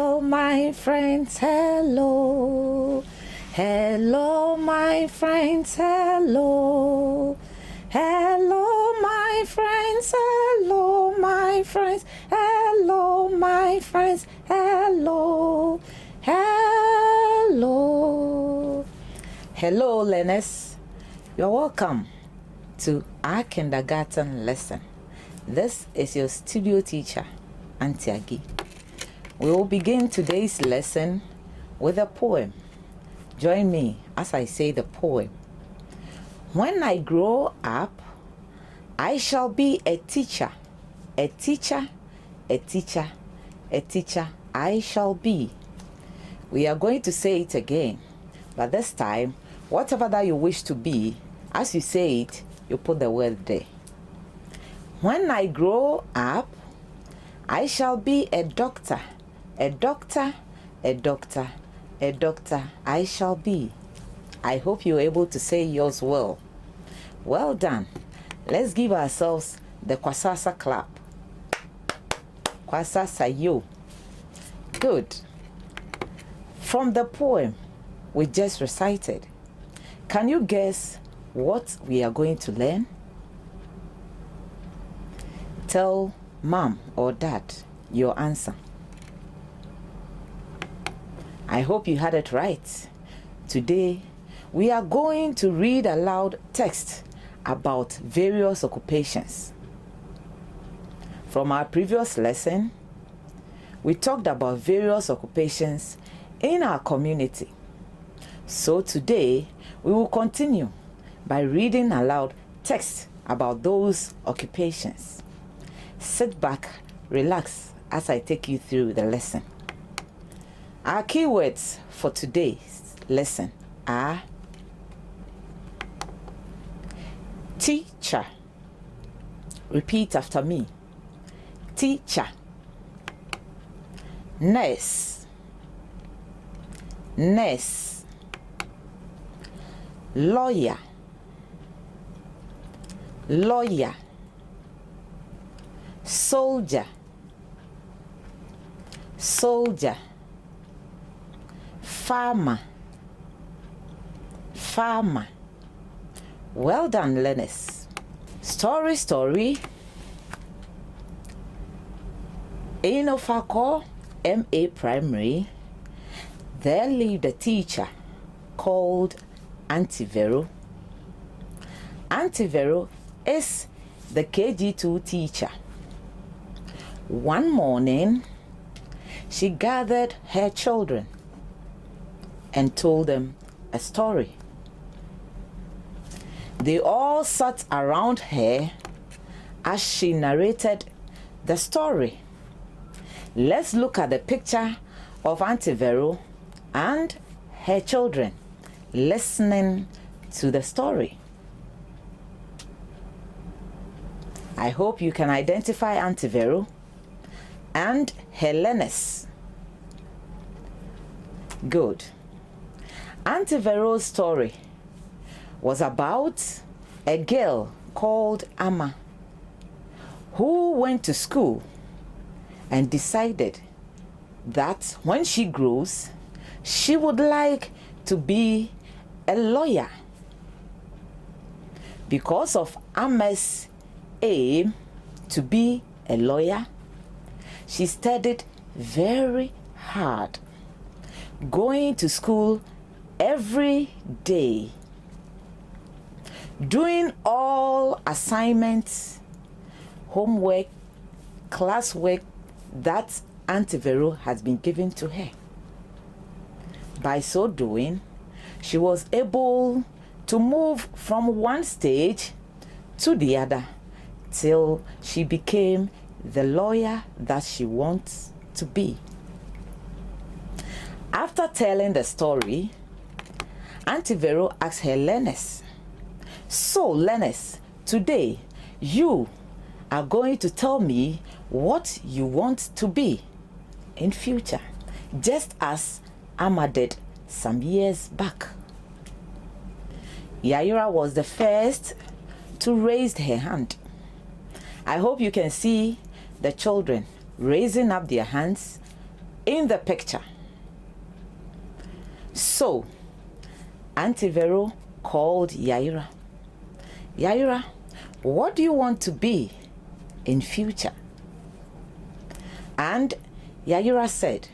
Hello, my friends, hello. Hello, my friends, hello. Hello, my friends, hello, my friends, hello, my friends, hello. Hello. Hello, learners. You're welcome to our kindergarten lesson. This is your studio teacher, Auntie Agi. We will begin today's lesson with a poem. Join me as I say the poem. When I grow up, I shall be a teacher. A teacher, a teacher, a teacher I shall be. We are going to say it again, but this time, whatever that you wish to be, as you say it, you put the word there. When I grow up, I shall be a doctor. A doctor, a doctor, a doctor I shall be. I hope you're able to say yours well. Well done. Let's give ourselves the Kwasasa clap. Kwasasa yo. Good. From the poem we just recited, can you guess what we are going to learn? Tell mom or dad your answer. I hope you had it right. Today, we are going to read aloud text about various occupations. From our previous lesson, we talked about various occupations in our community. So today, we will continue by reading aloud text about those occupations. Sit back, relax as I take you through the lesson. Our keywords for today's lesson are teacher. Repeat after me. Teacher. Nurse. Nurse. Lawyer. Lawyer. Soldier. Soldier. Farmer. Farmer. Well done, learners. Story. In Ofako MA Primary, there lived a teacher called Auntie Vero. Auntie Vero is the KG2 teacher. One morning, she gathered her children and told them a story. They all sat around her as she narrated the story. Let's look at the picture of Auntie Vero and her children listening to the story. I hope you can identify Auntie Vero and her learners. Good. Auntie Vero's story was about a girl called Amma who went to school and decided that when she grows, she would like to be a lawyer. Because of Amma's aim to be a lawyer, she studied very hard, going to school every day, doing all assignments, homework, classwork that Auntie Vero has been given to her. By so doing, she was able to move from one stage to the other till she became the lawyer that she wants to be. After telling the story, Auntie Vero asked her learners, "So learners, today you are going to tell me what you want to be in future, just as Amma did some years back." Yaira was the first to raise her hand. I hope you can see the children raising up their hands in the picture. So, Auntie Vero called Yaira. Yaira, what do you want to be in future? And Yaira said,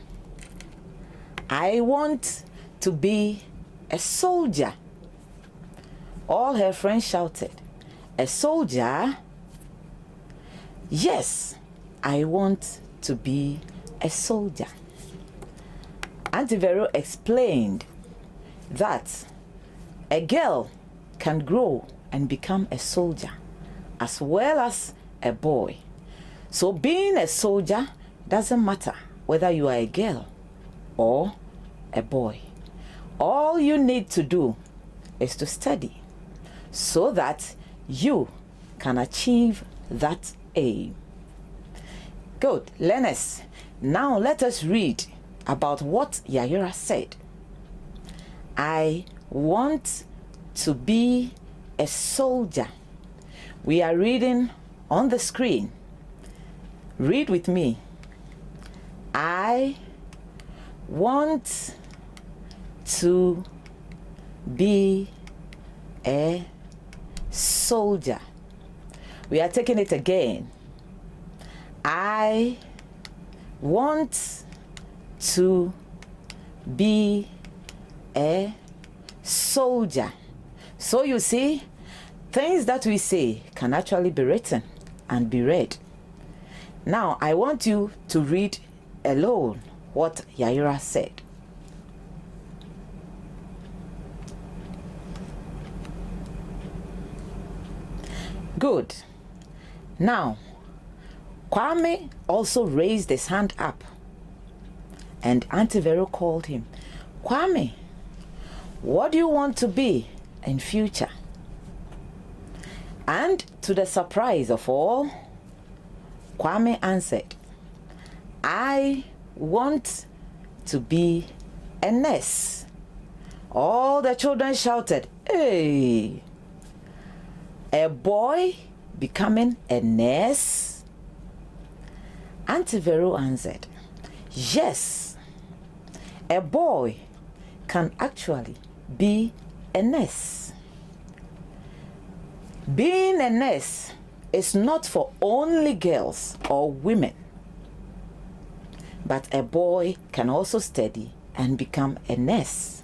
I want to be a soldier. All her friends shouted, a soldier? Yes, I want to be a soldier. Auntie Vero explained that a girl can grow and become a soldier as well as a boy. So being a soldier doesn't matter whether you are a girl or a boy. All you need to do is to study so that you can achieve that aim. Good, learners. Now let us read about what Yaira said. I want to be a soldier. We are reading on the screen. Read with me. I want to be a soldier. We are taking it again. I want to be a soldier. So you see, things that we say can actually be written and be read. Now, I want you to read alone what Yaira said. Good. Now, Kwame also raised his hand up, and Auntie Vero called him. Kwame, what do you want to be in future? And to the surprise of all, Kwame answered, I want to be a nurse. All the children shouted, hey! A boy becoming a nurse? Auntie Vero answered, yes, a boy can actually be a nurse. Being a nurse is not for only girls or women, but a boy can also study and become a nurse.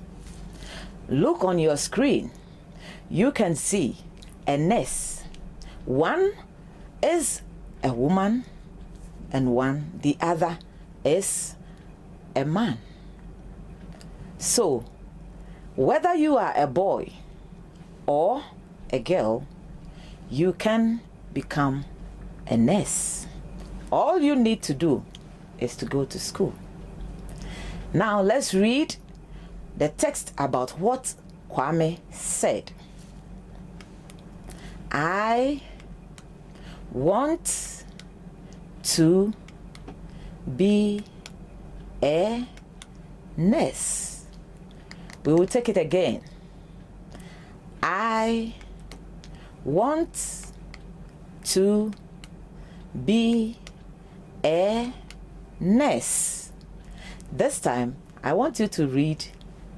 Look on your screen. You can see a nurse. One is a woman and the other is a man. So, whether you are a boy or a girl, you can become a nurse. All you need to do is to go to school. Now let's read the text about what Kwame said. I want to be a nurse. We will take it again. I want to be a nurse. This time, I want you to read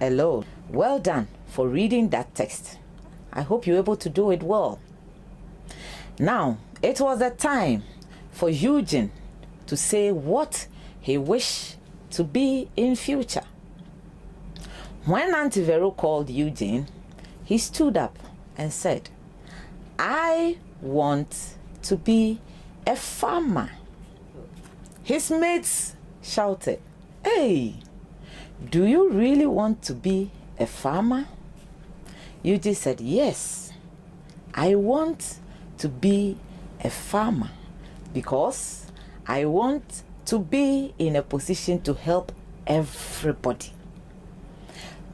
alone. Well done for reading that text. I hope you're able to do it well. Now, it was a time for Eugene to say what he wished to be in future. When Auntie Vero called Eugene, he stood up and said, I want to be a farmer. His mates shouted, hey, do you really want to be a farmer? Eugene said, yes, I want to be a farmer because I want to be in a position to help everybody.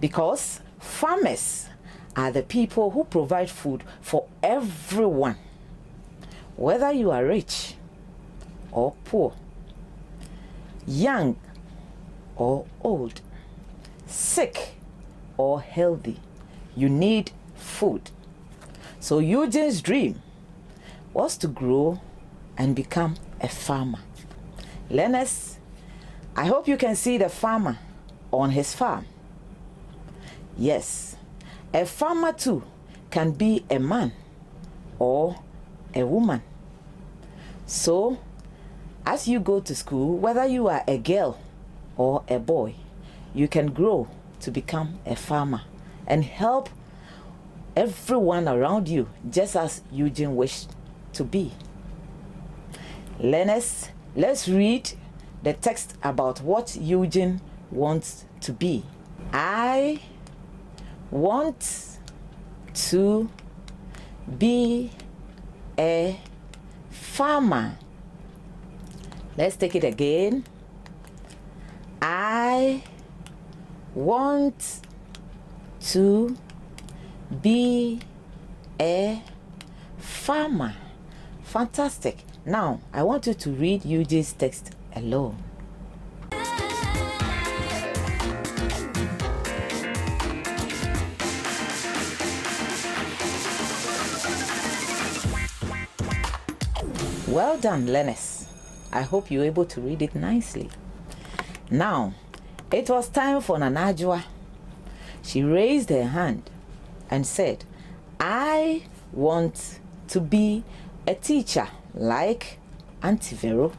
Because farmers are the people who provide food for everyone, whether you are rich or poor, young or old, sick or healthy, you need food. So Eugene's dream was to grow and become a farmer. Learners, I hope you can see the farmer on his farm. Yes, a farmer too can be a man or a woman. So, as you go to school, whether you are a girl or a boy, you can grow to become a farmer and help everyone around you, just as Eugene wished to be. Learners, let's read the text about what Eugene wants to be. I want to be a farmer. Let's take it again. I want to be a farmer. Fantastic. Now, I want you to read Eugene's text alone. Well done, learners. I hope you're able to read it nicely. Now, it was time for Nana Adwoa. She raised her hand and said, I want to be a teacher like Auntie Vero.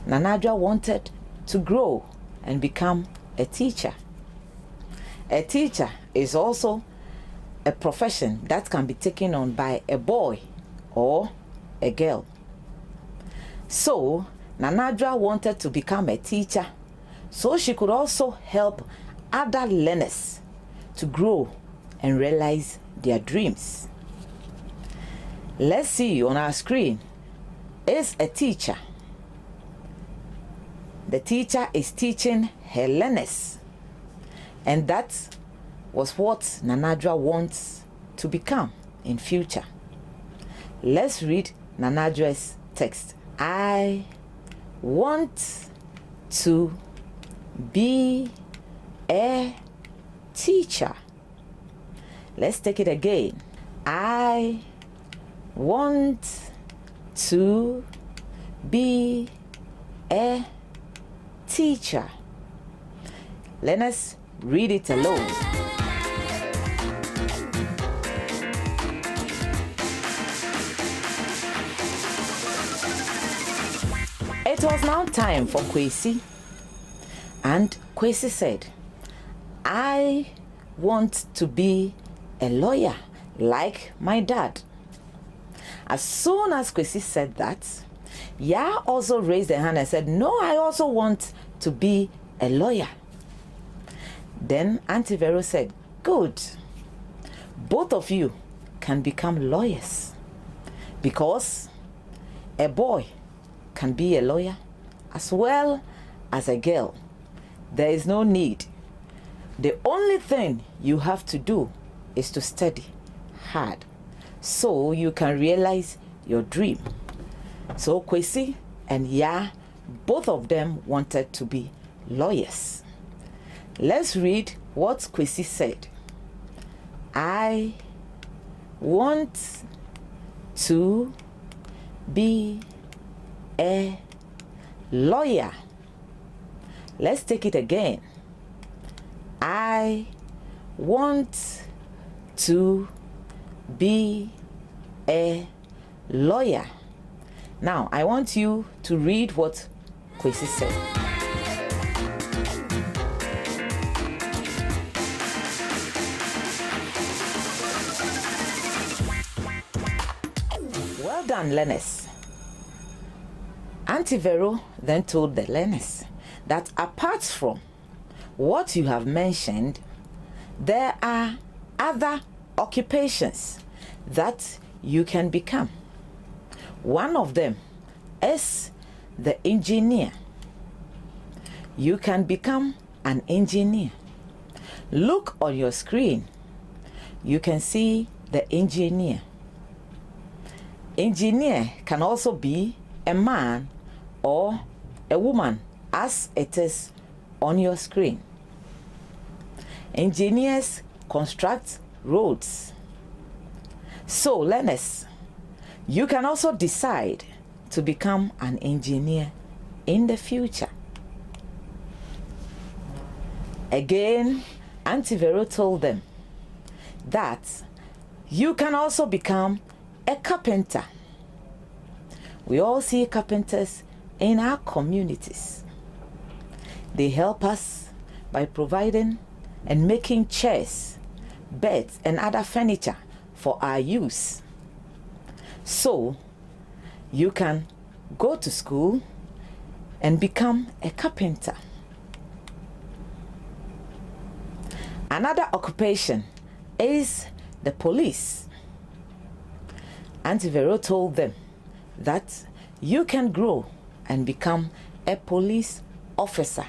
Nana Adwoa wanted to grow and become a teacher. A teacher is also a profession that can be taken on by a boy or a girl. So, Nana Adwoa wanted to become a teacher so she could also help other learners to grow and realize their dreams. Let's see on our screen is a teacher. The teacher is teaching her learners, and that was what Nana Adwoa wants to become in future. Let's read Nana Adwoa's text. I want to be a teacher. Let's take it again. I want to be a teacher. Learners, read it alone. It was now time for Kwesi, and Kwesi said, I want to be a lawyer like my dad. As soon as Kwesi said that, Ya also raised her hand and said, no, I also want to be a lawyer. Then Auntie Vero said, good, both of you can become lawyers, because a boy can be a lawyer as well as a girl. There is no need. The only thing you have to do is to study hard so you can realize your dream. So Kwesi and Ya, both of them wanted to be lawyers. Let's read what Kwesi said. I want to be a lawyer. Let's take it again. I want to be a lawyer. Now, I want you to read what Kwesi said. Well done, learners. Auntie Vero then told the learners that apart from what you have mentioned, there are other occupations that you can become. One of them is the engineer. You can become an engineer. Look on your screen. You can see the engineer. Engineer can also be a man or a woman, as it is on your screen. Engineers construct roads. So, learners, you can also decide to become an engineer in the future. Again, Auntie Vero told them that you can also become a carpenter. We all see carpenters in our communities. They help us by providing and making chairs, beds, and other furniture for our use. So, you can go to school and become a carpenter. Another occupation is the police. Auntie Vero told them that you can grow and become a police officer.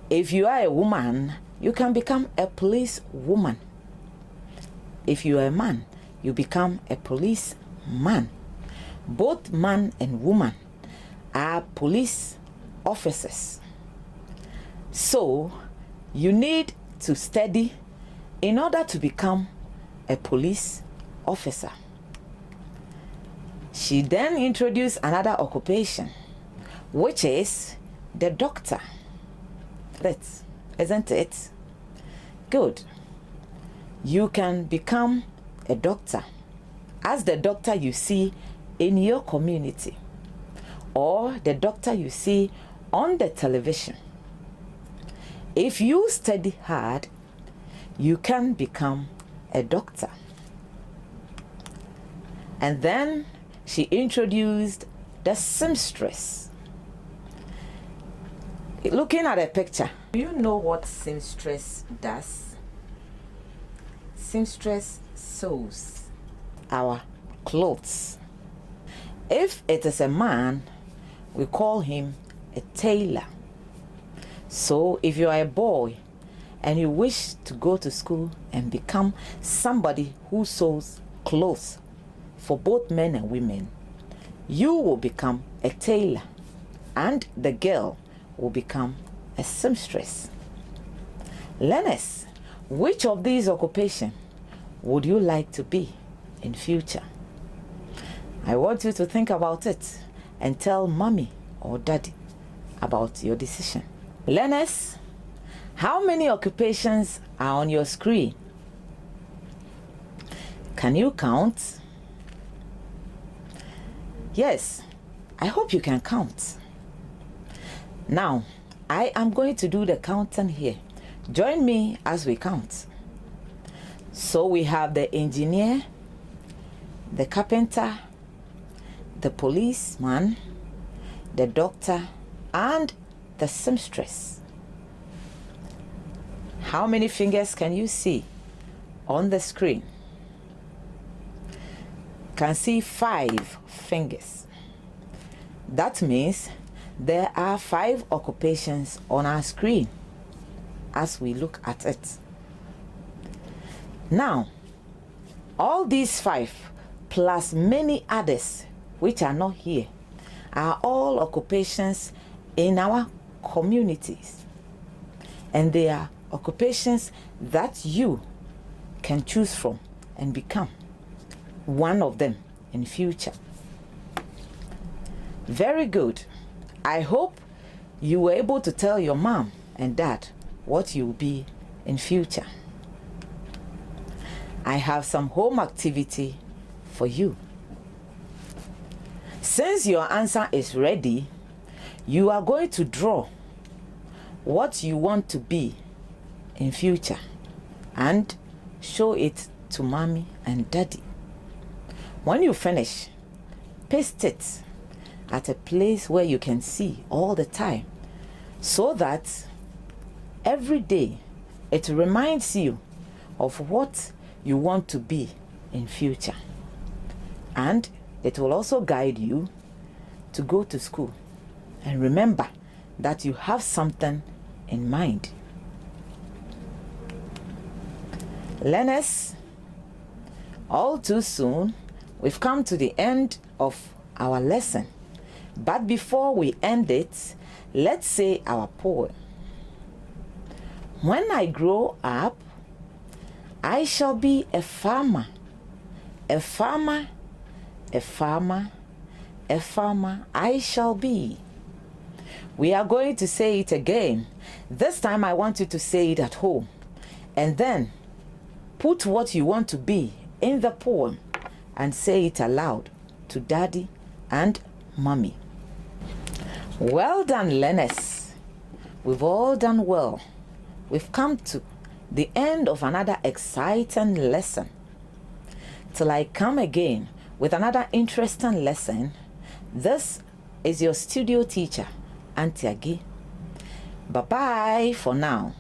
If you are a woman, you can become a police woman. If you are a man, you become a policeman. Both man and woman are police officers. So, you need to study in order to become a police officer. She then introduced another occupation, which is the doctor. Isn't it? Good. You can become a doctor as the doctor you see in your community or the doctor you see on the television. If you study hard, you can become a doctor. And then she introduced the seamstress. Looking at a picture, do you know what seamstress does? Seamstress sews our clothes. If it is a man, we call him a tailor. So if you are a boy and you wish to go to school and become somebody who sews clothes for both men and women, you will become a tailor, and the girl will become a seamstress. Learners, which of these occupations would you like to be in future? I want you to think about it and tell mommy or daddy about your decision. Learners, how many occupations are on your screen? Can you count? Yes, I hope you can count. Now, I am going to do the counting here. Join me as we count. So we have the engineer, the carpenter, the policeman, the doctor, and the seamstress. How many fingers can you see on the screen? Can see 5 fingers. That means there are 5 occupations on our screen as we look at it. Now, all these 5 plus many others which are not here are all occupations in our communities, and they are occupations that you can choose from and become one of them in future. Very good. I hope you were able to tell your mom and dad what you will be in future. I have some home activity for you. Since your answer is ready, you are going to draw what you want to be in future and show it to mommy and daddy. When you finish, paste it at a place where you can see all the time, so that every day it reminds you of what you want to be in future, and it will also guide you to go to school. And remember that you have something in mind. Learners, all too soon we've come to the end of our lesson. But before we end it, let's say our poem. When I grow up, I shall be a farmer. A farmer, a farmer, a farmer I shall be. We are going to say it again. This time I want you to say it at home. And then put what you want to be in the poem and say it aloud to Daddy and Mommy. Well done, learners. We've all done well. We've come to the end of another exciting lesson. Till I come again with another interesting lesson, this is your studio teacher, Auntie Agi. Bye-bye for now.